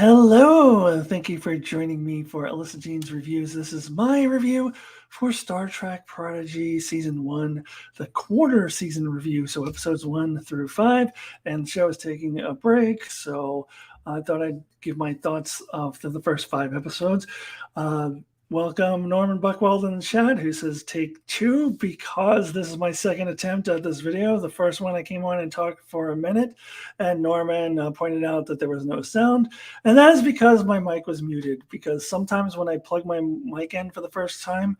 Hello, and thank you for joining me for Alyssa Jean's reviews. This is my review for Star Trek Prodigy Season 1, the quarter season review, so episodes 1 through 5, and the show is taking a break, so I thought I'd give my thoughts for the first 5 episodes. Welcome Norman Buckwald in the chat, who says take 2 because this is my second attempt at this video. The first one I came on and talked for a minute, and Norman pointed out that there was no sound, and that is because my mic was muted, because sometimes when I plug my mic in for the first time,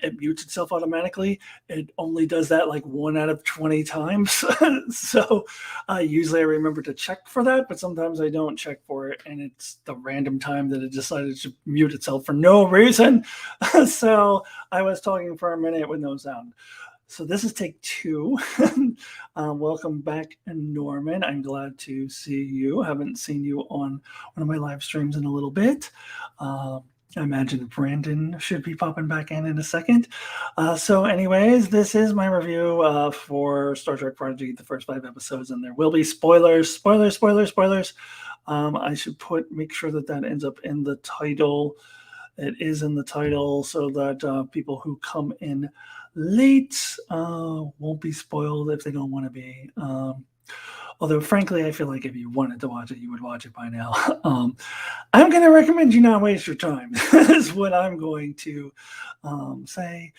it mutes itself automatically. It only does that like 1 out of 20 times. So usually I remember to check for that, but sometimes I don't check for it, and it's the random time that it decided to mute itself for no reason. So I was talking for a minute with no sound. So this is take 2. Welcome back, Norman. I'm glad to see you. I haven't seen you on one of my live streams in a little bit. I imagine Brandon should be popping back in a second. So anyways, this is my review for Star Trek Prodigy, the first 5 episodes, and there will be spoilers. I should make sure that ends up in the title. It is in the title so that people who come in late won't be spoiled if they don't want to be. Although, frankly, I feel like if you wanted to watch it, you would watch it by now. I'm going to recommend you not waste your time, is what I'm going to say.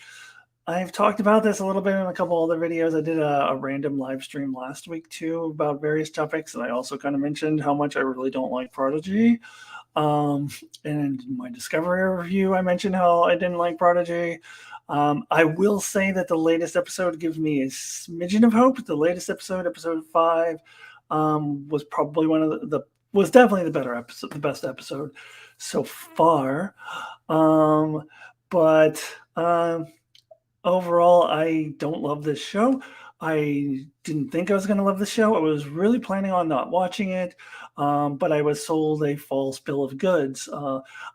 I've talked about this a little bit in a couple other videos. I did a random live stream last week, too, about various topics. And I also kind of mentioned how much I really don't like Prodigy. And in my Discovery review, I mentioned how I didn't like Prodigy. I will say that the latest episode gives me a smidgen of hope. The latest episode, episode 5, was probably was definitely the better episode, the best episode so far. But overall, I don't love this show. I didn't think I was going to love the show. I was really planning on not watching it, but I was sold a false bill of goods.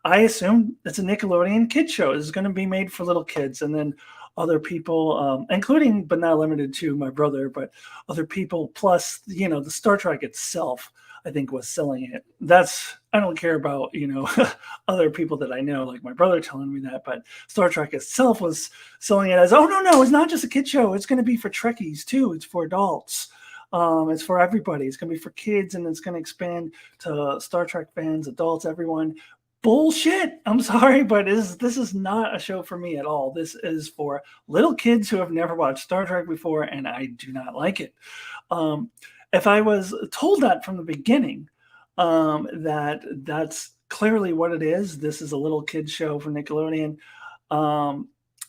I assume it's a Nickelodeon kid show. It's going to be made for little kids, and then other people, including but not limited to my brother, but other people, plus the Star Trek itself, I think, was selling it. I don't care about other people that I know, like my brother telling me that, but Star Trek itself was selling it as, oh no, it's not just a kid show. It's going to be for Trekkies too. It's for adults. It's for everybody. It's going to be for kids, and it's going to expand to Star Trek fans, adults, everyone. Bullshit. I'm sorry, but this is not a show for me at all. This is for little kids who have never watched Star Trek before, and I do not like it. If I was told that from the beginning, that's clearly what it is. This is a little kid show for Nickelodeon.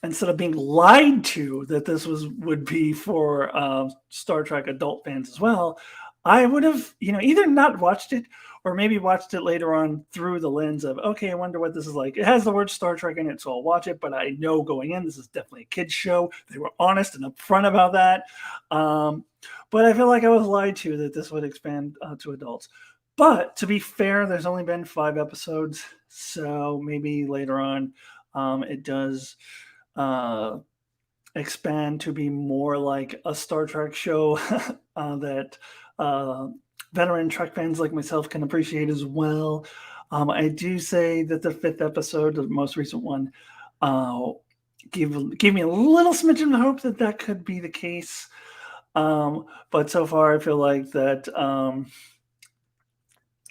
Instead of being lied to that this would be for Star Trek adult fans as well, I would have either not watched it or maybe watched it later on through the lens of, okay, I wonder what this is like. It has the word Star Trek in it, so I'll watch it, but I know going in this is definitely a kid's show. They were honest and upfront about that. But I feel like I was lied to that this would expand to adults. But to be fair, there's only been 5 episodes, so maybe later on it does expand to be more like a Star Trek show that veteran Trek fans like myself can appreciate as well. I do say that the 5th episode, the most recent one, gave me a little smidgen of hope that could be the case. But so far, I feel like that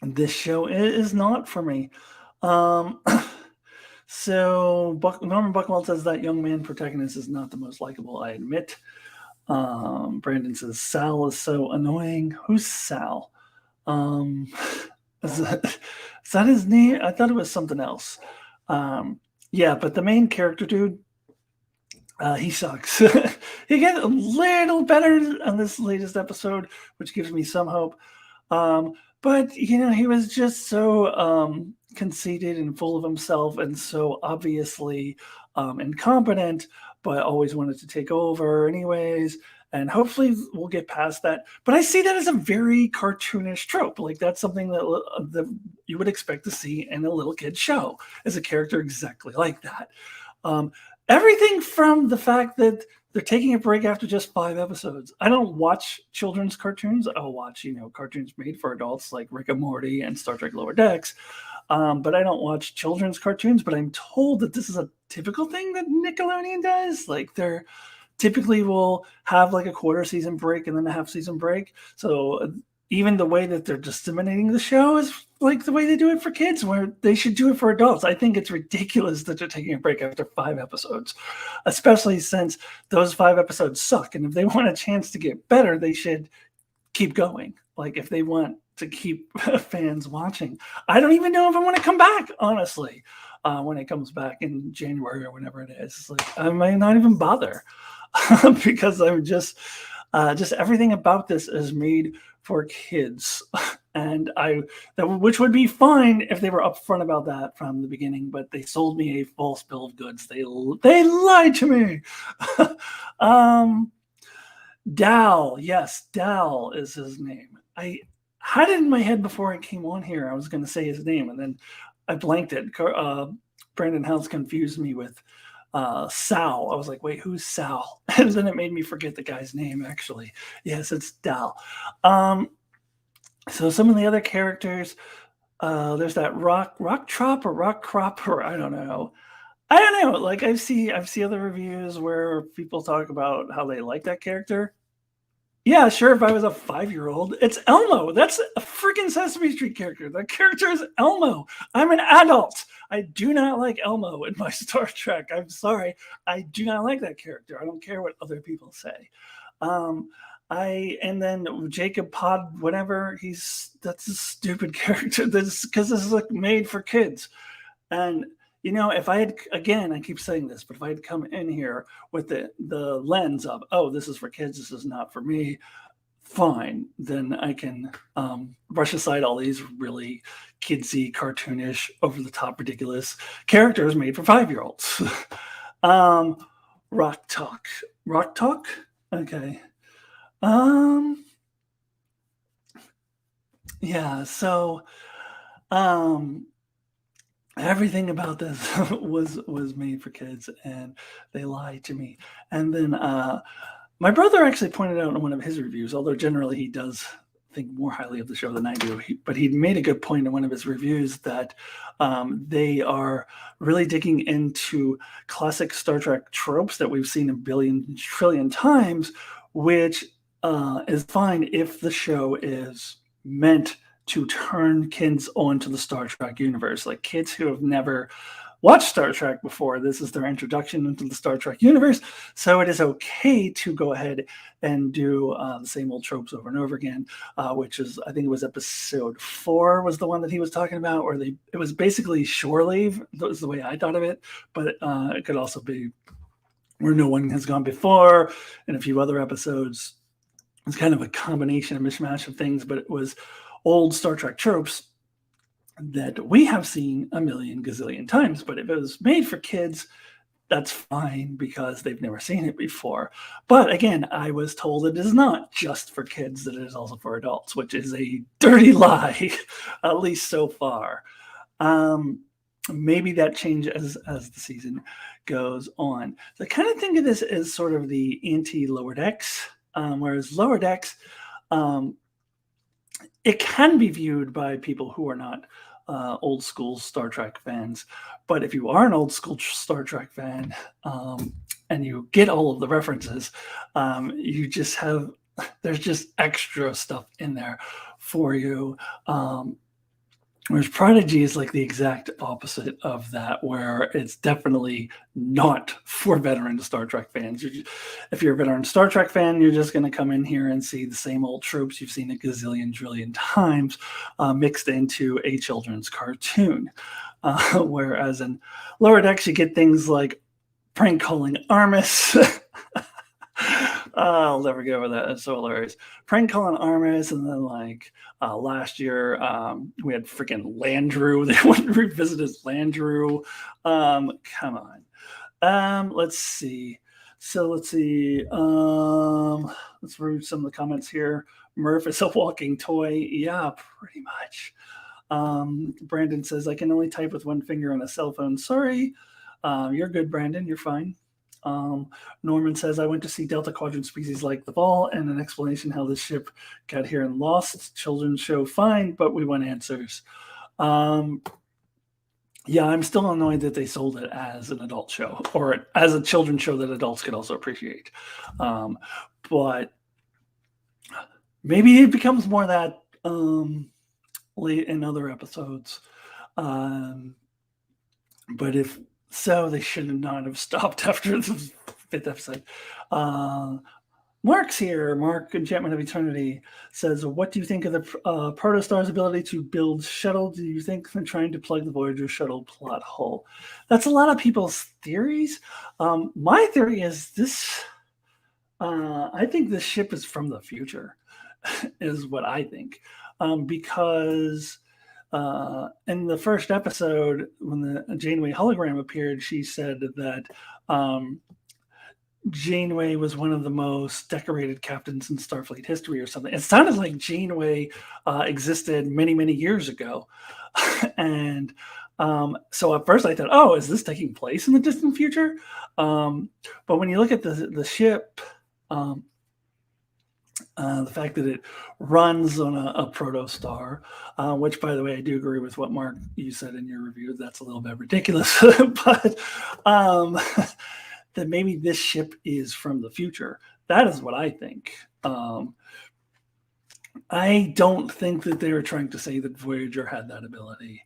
this show is not for me. So Norman Buckwald says that young man protagonist is not the most likable, I admit. Brandon says Sal is so annoying. Who's Sal? Is that his name? I thought it was something else. Yeah, but the main character dude, he sucks. He gets a little better on this latest episode, which gives me some hope. But he was just so conceited and full of himself, and so obviously incompetent, but always wanted to take over anyways. And hopefully we'll get past that. But I see that as a very cartoonish trope. Like, that's something that you would expect to see in a little kid show, as a character exactly like that. everything from the fact that they're taking a break after just 5 episodes. I don't watch children's cartoons. I'll watch, cartoons made for adults like Rick and Morty and Star Trek Lower Decks. But I don't watch children's cartoons. But I'm told that this is a typical thing that Nickelodeon does. Like they're typically will have like a quarter season break and then a half season break. So even the way that they're disseminating the show is like the way they do it for kids, where they should do it for adults. I think it's ridiculous that they're taking a break after 5 episodes, especially since those 5 episodes suck. And if they want a chance to get better, they should keep going. Like if they want to keep fans watching, I don't even know if I want to come back, honestly, when it comes back in January or whenever it is. It's like I might not even bother because I'm just everything about this is made for kids, and which would be fine if they were upfront about that from the beginning. But they sold me a false bill of goods. They lied to me. Dal, yes, Dal is his name. I had it in my head before I came on here. I was going to say his name, and then I blanked it. Brandon House confused me with Sal. I was like, wait, who's Sal? And then it made me forget the guy's name, actually. Yes, it's Dal. So some of the other characters, there's that rock trop or rock crop, or I don't know. Like I see other reviews where people talk about how they like that character. Yeah, sure. If I was a 5-year-old, it's Elmo. That's a freaking Sesame Street character. That character is Elmo. I'm an adult. I do not like Elmo in my Star Trek. I'm sorry. I do not like that character. I don't care what other people say. And then Jacob Pod, whatever. That's a stupid character. Because this is like made for kids. And if I had, again, I keep saying this, but if I had come in here with the lens of, oh, this is for kids, this is not for me, fine, then I can brush aside all these really kidsy, cartoonish, over-the-top, ridiculous characters made for 5-year-olds. Rock Talk. Okay. Yeah, so everything about this was made for kids, and they lied to me. And then my brother actually pointed out in one of his reviews, although generally he does think more highly of the show than I do, but he made a good point in one of his reviews that they are really digging into classic Star Trek tropes that we've seen a billion trillion times, which is fine if the show is meant to turn kids onto the Star Trek universe. Like kids who have never watched Star Trek before, this is their introduction into the Star Trek universe. So it is okay to go ahead and do the same old tropes over and over again, which is, I think it was episode 4 was the one that he was talking about, where it was basically shore leave. That was the way I thought of it, but it could also be where no one has gone before, and a few other episodes. It's kind of a combination, a mishmash of things, but it was old Star Trek tropes that we have seen a million gazillion times. But if it was made for kids, that's fine because they've never seen it before. But again, I was told it is not just for kids, that it is also for adults, which is a dirty lie, at least so far. Maybe that changes as the season goes on. So I kind of think of this as sort of the anti-Lower Decks, whereas Lower Decks, it can be viewed by people who are not old school Star Trek fans. But if you are an old school Star Trek fan and you get all of the references, there's just extra stuff in there for you. Whereas Prodigy is like the exact opposite of that, where it's definitely not for veteran Star Trek fans. If you're a veteran Star Trek fan, you're just going to come in here and see the same old tropes you've seen a gazillion trillion times mixed into a children's cartoon. Whereas in Lower Decks, you get things like prank calling Armis. I'll never get over that. It's so hilarious. Prank calling Armis, and then like last year we had freaking Landrew. They wouldn't revisit his Landrew. Come on. Let's see. Let's read some of the comments here. Murph is a walking toy. Yeah, pretty much. Brandon says, I can only type with one finger on a cell phone. Sorry. You're good, Brandon. You're fine. Norman says, I went to see Delta Quadrant species like the Ball and an explanation how this ship got here and lost. Children's show, fine, but we want answers. Yeah, I'm still annoyed that they sold it as an adult show or as a children's show that adults could also appreciate. But maybe it becomes more that late in other episodes. But if so, they should not have stopped after the 5th episode. Mark's here. Mark, Enchantment of Eternity, says, what do you think of the Protostar's ability to build shuttle? Do you think they're trying to plug the Voyager shuttle plot hole? That's a lot of people's theories. My theory is this. I think this ship is from the future, is what I think. Because in the first episode, when the Janeway hologram appeared, she said that Janeway was one of the most decorated captains in Starfleet history or something. It sounded like Janeway existed many, many years ago. And so at first I thought, oh, is this taking place in the distant future? But when you look at the ship, the fact that it runs on a protostar, which, by the way, I do agree with what, Mark, you said in your review. That's a little bit ridiculous. But that maybe this ship is from the future. That is what I think. I don't think that they were trying to say that Voyager had that ability.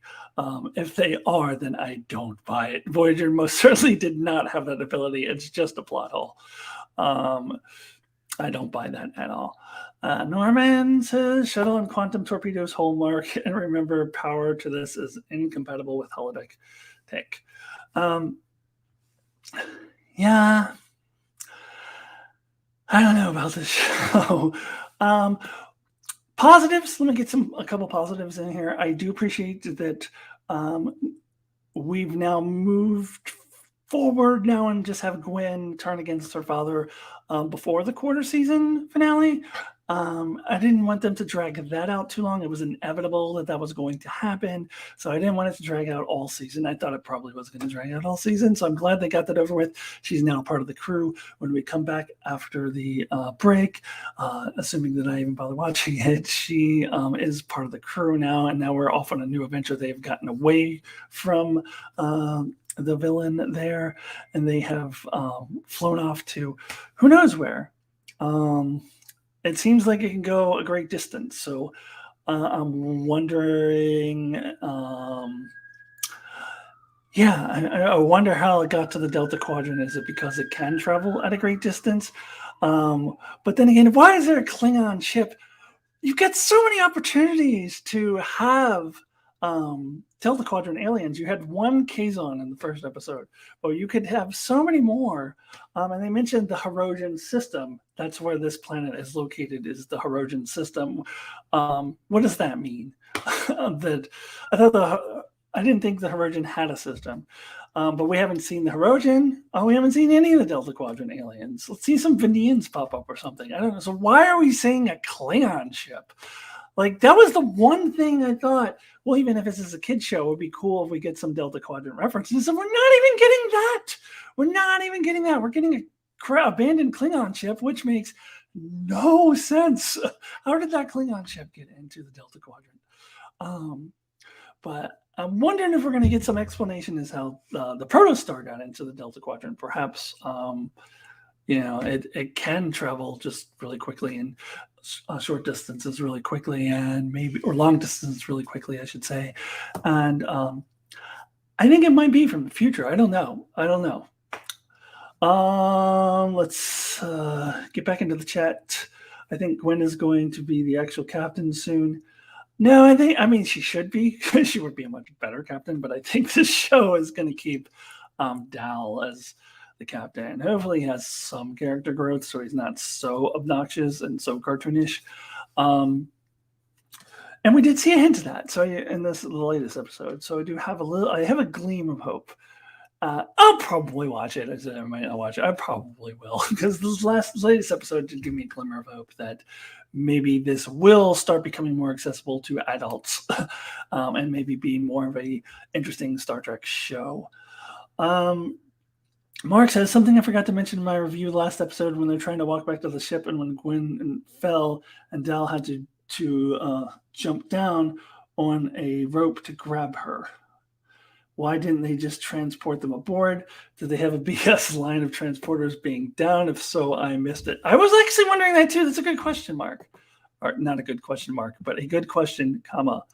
If they are, then I don't buy it. Voyager most certainly did not have that ability. It's just a plot hole. I don't buy that at all. Norman says, shuttle and quantum torpedoes hallmark, and remember, power to this is incompatible with holodeck tech. Yeah, I don't know about this show. Positives, let me get a couple positives in here. I do appreciate that we've now moved forward now and just have Gwen turn against her father before the quarter season finale. I didn't want them to drag that out too long. It was inevitable that was going to happen. So I didn't want it to drag out all season. I thought it probably was going to drag out all season. So I'm glad they got that over with. She's now part of the crew. When we come back after the break, assuming that I even bother watching it, she is part of the crew now. And now we're off on a new adventure. They've gotten away from the villain there, and they have flown off to who knows where. It seems like it can go a great distance. So I'm wondering, I wonder how it got to the Delta Quadrant. Is it because it can travel at a great distance? But then again, why is there a Klingon ship? You've got so many opportunities to have Delta Quadrant aliens. You had one Kazon in the first episode. Well, you could have so many more. And they mentioned the Hirogen system. That's where this planet is located, is the Hirogen system. What does that mean? I didn't think the Hirogen had a system. But we haven't seen the Hirogen. We haven't seen any of the Delta Quadrant aliens. Let's see some Vendians pop up or something. I don't know. So why are we seeing a Klingon ship? Like, that was the one thing I thought, well, even if this is a kid's show, it would be cool if we get some Delta Quadrant references. And we're not even getting that. We're not even getting that. We're getting a abandoned Klingon ship, which makes no sense. How did that Klingon ship get into the Delta Quadrant? But I'm wondering if we're going to get some explanation as how the Protostar got into the Delta Quadrant. Perhaps, it can travel just really quickly and short distances really quickly, and or long distance really quickly, I should say. And I think it might be from the future. I don't know. Let's get back into the chat. I think Gwen is going to be the actual captain soon. No, I mean, she should be. She would be a much better captain, but I think this show is going to keep Dal as the captain. Hopefully he has some character growth so he's not so obnoxious and so cartoonish. And we did see a hint of that in the latest episode. So I do have I have a gleam of hope. I'll probably watch it. I said I might not watch it. I probably will, because this latest episode did give me a glimmer of hope that maybe this will start becoming more accessible to adults, and maybe be more of a interesting Star Trek show. Mark says something I forgot to mention in my review last episode when they're trying to walk back to the ship and when Gwen fell and Dal had to jump down on a rope to grab her. Why didn't they just transport them aboard? Did they have a BS line of transporters being down? If so, I missed it. I was actually wondering that too. That's a good question, Mark. Or not a good question, Mark, but a good question, comma,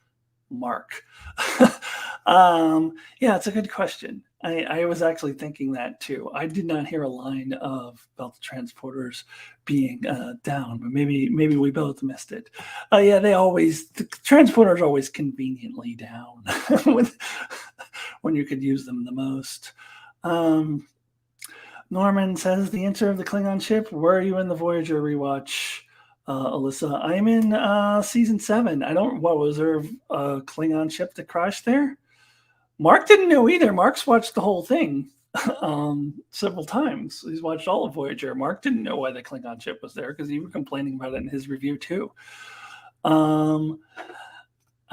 Mark. Yeah, it's a good question. I was actually thinking that too. I did not hear a line about the transporters being down, but maybe we both missed it. Yeah, the transporters always conveniently down when you could use them the most. Norman says the answer of the Klingon ship. Where are you in the Voyager rewatch? Alyssa, I'm in season 7. What was there a Klingon ship that crashed there? Mark didn't know either. Mark's watched the whole thing several times. He's watched all of Voyager. Mark didn't know why the Klingon ship was there because he was complaining about it in his review too. I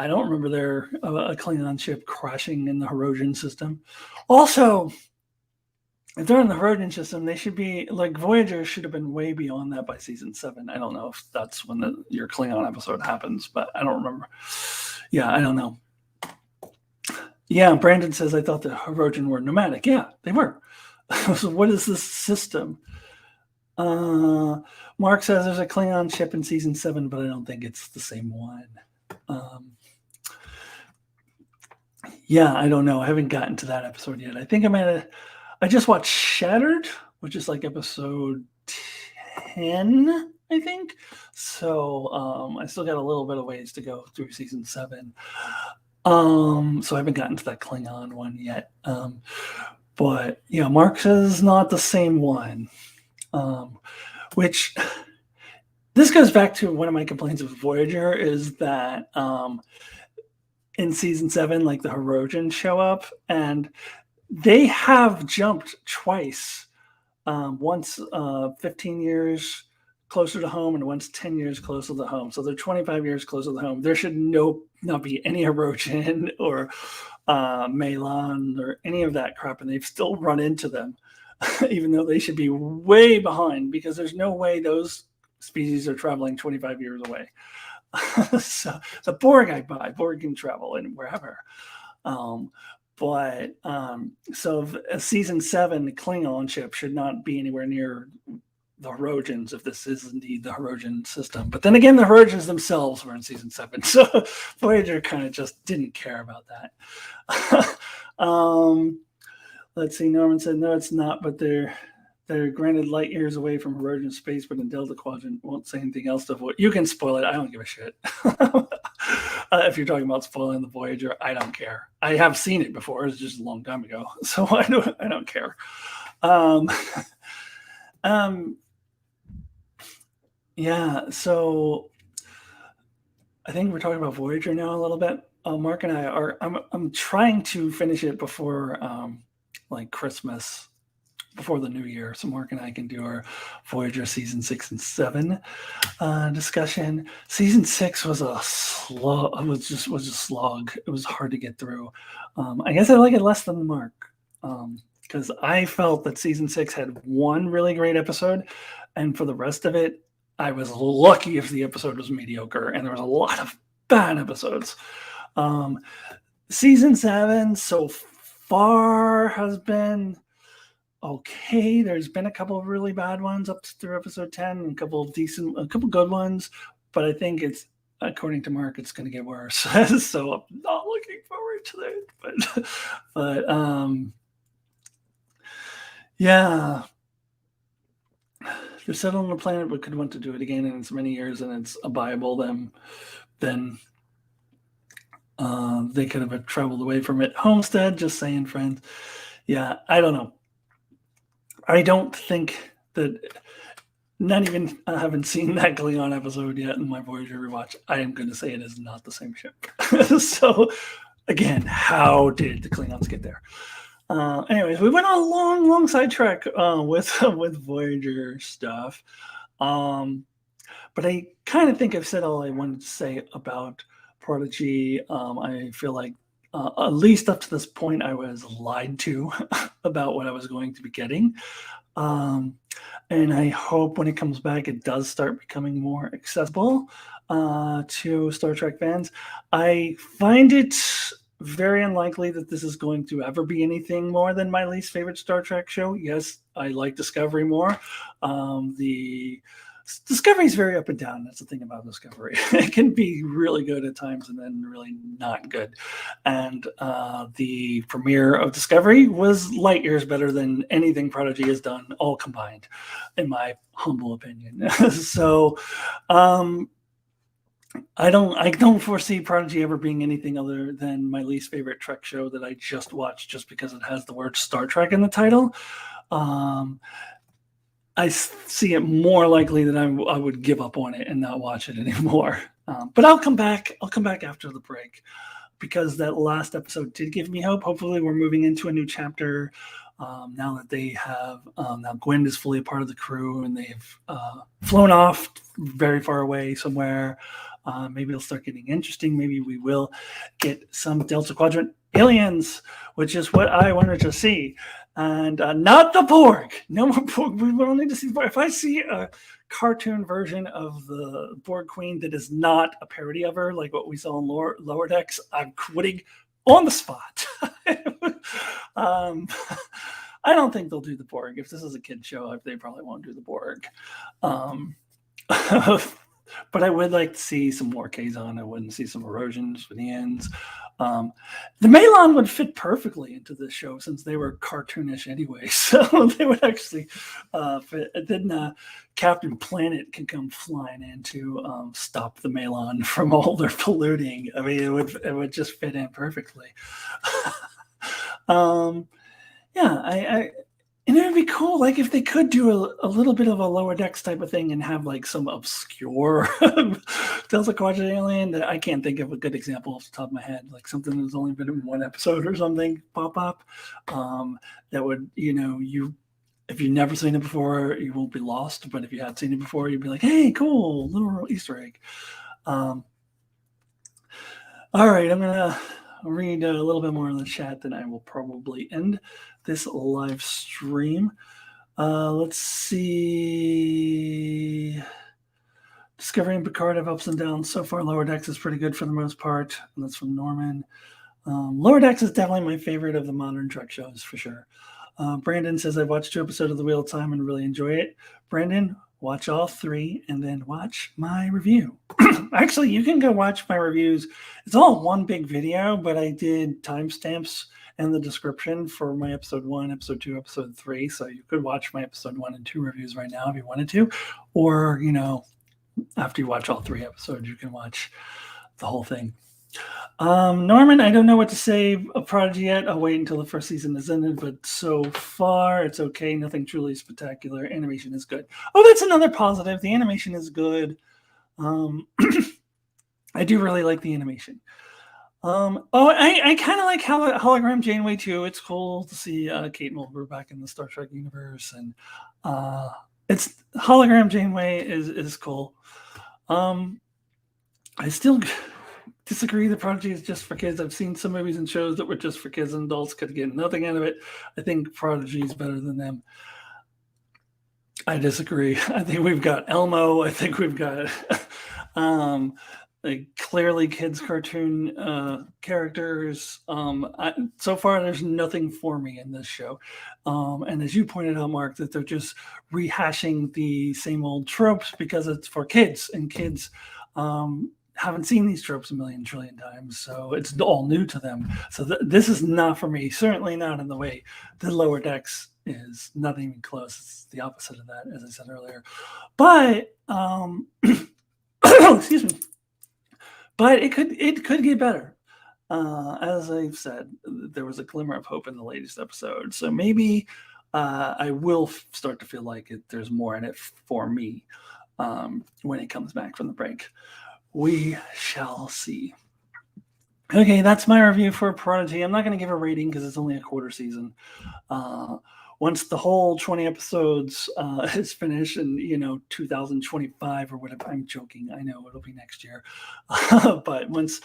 don't remember there a Klingon ship crashing in the Herodian system. Also, if they're in the Herodian system, they should be like Voyager should have been way beyond that by season 7. I don't know if that's when your Klingon episode happens, but I don't remember. Yeah, I don't know. Yeah, Brandon says I thought the Herodian were nomadic. Yeah, they were. So what is this system? Mark says there's a Klingon ship in season 7, but I don't think it's the same one. Yeah, I don't know. I haven't gotten to that episode yet. I think I just watched Shattered, which is like episode 10, I think. So I still got a little bit of ways to go through season 7. So I haven't gotten to that Klingon one yet. But yeah, Mark says not the same one. Which this goes back to one of my complaints with Voyager is that in season 7, like the Herodians show up and they have jumped twice. Once 15 years closer to home and once 10 years closer to home. So they're 25 years closer to home. There should not be any Herodian or Malon or any of that crap, and they've still run into them, even though they should be way behind because there's no way those species are traveling 25 years away. So the Borg can travel and wherever. But so season 7, the Klingon ship should not be anywhere near the Herodians if this is indeed the Herodian system. But then again, the Herodians themselves were in season 7, so Voyager kind of just didn't care about that. Let's see. Norman said no, it's not, but they're granted light years away from Herodian space, but in Delta Quadrant. Won't say anything else to avoid. You can spoil it. I don't give a shit. If you're talking about spoiling the Voyager, I don't care. I have seen it before. It's just a long time ago, so I don't care. Yeah. So I think we're talking about Voyager now a little bit. Mark and I are. I'm trying to finish it before like Christmas, before the new year, so Mark and I can do our Voyager season 6 and 7 discussion. Season 6 was a slog. It was a slog. It was hard to get through. I guess I like it less than Mark because I felt that season 6 had one really great episode, and for the rest of it, I was lucky if the episode was mediocre, and there was a lot of bad episodes. Season 7 so far has been okay. There's been a couple of really bad ones up through episode 10, and a couple good ones, but I think it's, according to Mark, it's going to get worse. So I'm not looking forward to that. But yeah, they're settled on a planet but could want to do it again in as many years, and it's a Bible. Then they could have traveled away from it. Homestead, just saying, friends. Yeah, I don't know. I don't think that, not even having seen that Klingon episode yet in my Voyager rewatch, I am going to say it is not the same ship. So, again, how did the Klingons get there? Anyways, we went on a long sidetrack with Voyager stuff. But I kind of think I've said all I wanted to say about Prodigy. I feel like at least up to this point, I was lied to about what I was going to be getting. And I hope when it comes back, it does start becoming more accessible to Star Trek fans. I find it very unlikely that this is going to ever be anything more than my least favorite Star Trek show. Yes, I like Discovery more. The Discovery is very up and down. That's the thing about Discovery. It can be really good at times and then really not good. And the premiere of Discovery was light years better than anything Prodigy has done, all combined, in my humble opinion. So I don't foresee Prodigy ever being anything other than my least favorite Trek show that I just watched just because it has the word Star Trek in the title. I see it more likely that I would give up on it and not watch it anymore. But I'll come back. I'll come back after the break because that last episode did give me hope. Hopefully, we're moving into a new chapter now that they have. Now Gwen is fully a part of the crew and they've flown off very far away somewhere. Maybe it'll start getting interesting. Maybe we will get some Delta Quadrant aliens, which is what I wanted to see. And not the Borg. No more Borg. We don't need to see the Borg. If I see a cartoon version of the Borg Queen that is not a parody of her, like what we saw in Lower Decks, I'm quitting on the spot. I don't think they'll do the Borg. If this is a kid show, they probably won't do the Borg. But I would like to see some more Kazon. I wouldn't see some erosions for the ends. The Malon would fit perfectly into this show since they were cartoonish anyway. So they would actually fit. Then Captain Planet can come flying in to stop the Malon from all their polluting. I mean, it would just fit in perfectly. Yeah, and it would be cool, like if they could do a little bit of a Lower Decks type of thing and have like some obscure Delta Quadrant alien that I can't think of a good example off the top of my head, like something that's only been in one episode or something pop up. That would, if you've never seen it before, you won't be lost. But if you had seen it before, you'd be like, hey, cool, little Easter egg. All right, I'm gonna read a little bit more in the chat, then I will probably end this live stream. Let's see. Discovery and Picard have ups and downs. So far, Lower Decks is pretty good for the most part. And that's from Norman. Lower Decks is definitely my favorite of the modern Trek shows, for sure. Brandon says, I've watched 2 episodes of The Wheel of Time and really enjoy it. Brandon, watch all 3 and then watch my review. Actually, you can go watch my reviews. It's all one big video, but I did timestamps in the description for my episode 1, episode 2, episode 3. So you could watch my episode 1 and 2 reviews right now if you wanted to. Or, after you watch all 3 episodes, you can watch the whole thing. Norman, I don't know what to say of Prodigy yet. I'll wait until the first season is ended, but so far it's okay. Nothing truly spectacular. Animation is good. Oh, that's another positive. The animation is good. I do really like the animation. I kind of like Hologram Janeway too. It's cool to see Kate Mulgrew back in the Star Trek universe, and it's Hologram Janeway is cool. I still disagree that Prodigy is just for kids. I've seen some movies and shows that were just for kids and adults could get nothing out of it. I think Prodigy is better than them. I disagree. I think we've got Elmo. I think we've got clearly kids cartoon characters. So far, there's nothing for me in this show. And as you pointed out, Mark, that they're just rehashing the same old tropes because it's for kids, and kids haven't seen these tropes a million trillion times, so it's all new to them. So this is not for me. Certainly not in the way the Lower Decks is. Nothing even close. It's the opposite of that, as I said earlier. But excuse me. But it could get better. As I've said, there was a glimmer of hope in the latest episode. So maybe I will start to feel like there's more in it for me when it comes back from the break. We shall see. Okay, that's my review for Prodigy. I'm not going to give a rating because it's only a quarter season. once the whole 20 episodes is finished in 2025 or whatever. I'm joking. I know it'll be next year. But once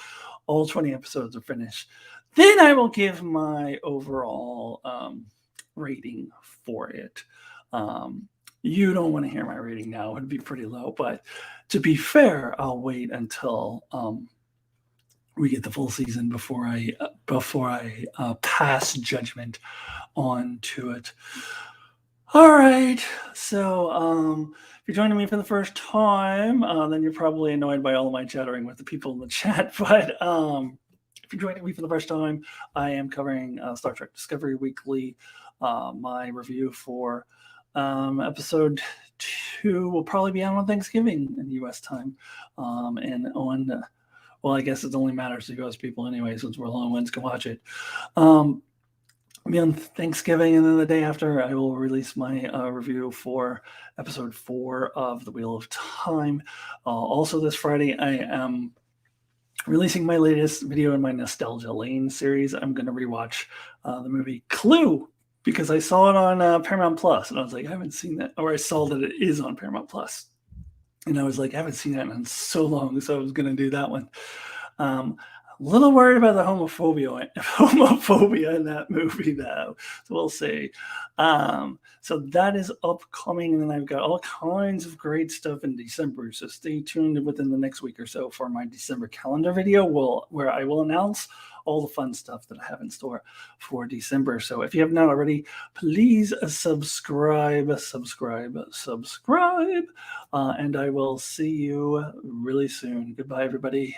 all 20 episodes are finished, then I will give my overall rating for it. You don't want to hear my rating now. It'd be pretty low. But to be fair, I'll wait until we get the full season before I pass judgment onto it. All right. So if you're joining me for the first time, then you're probably annoyed by all of my chattering with the people in the chat. But if you're joining me for the first time, I am covering Star Trek Discovery Weekly. My review for episode 2 will probably be out on Thanksgiving in U.S. time, and on. Well, I guess it only matters to U.S. people anyway, since we're the only ones can watch it. I'll be on Thanksgiving, and then the day after, I will release my review for episode 4 of The Wheel of Time. Also, this Friday, I am releasing my latest video in my Nostalgia Lane series. I'm going to rewatch the movie Clue, because I saw it on Paramount Plus, and I was like, I haven't seen that, or I saw that it is on Paramount Plus. And I was like, I haven't seen that in so long, so I was going to do that one. A little worried about the homophobia in that movie, though. So we'll see. So that is upcoming, and then I've got all kinds of great stuff in December. So stay tuned within the next week or so for my December calendar video, where I will announce all the fun stuff that I have in store for December. So if you have not already, please subscribe, and I will see you really soon. Goodbye, everybody.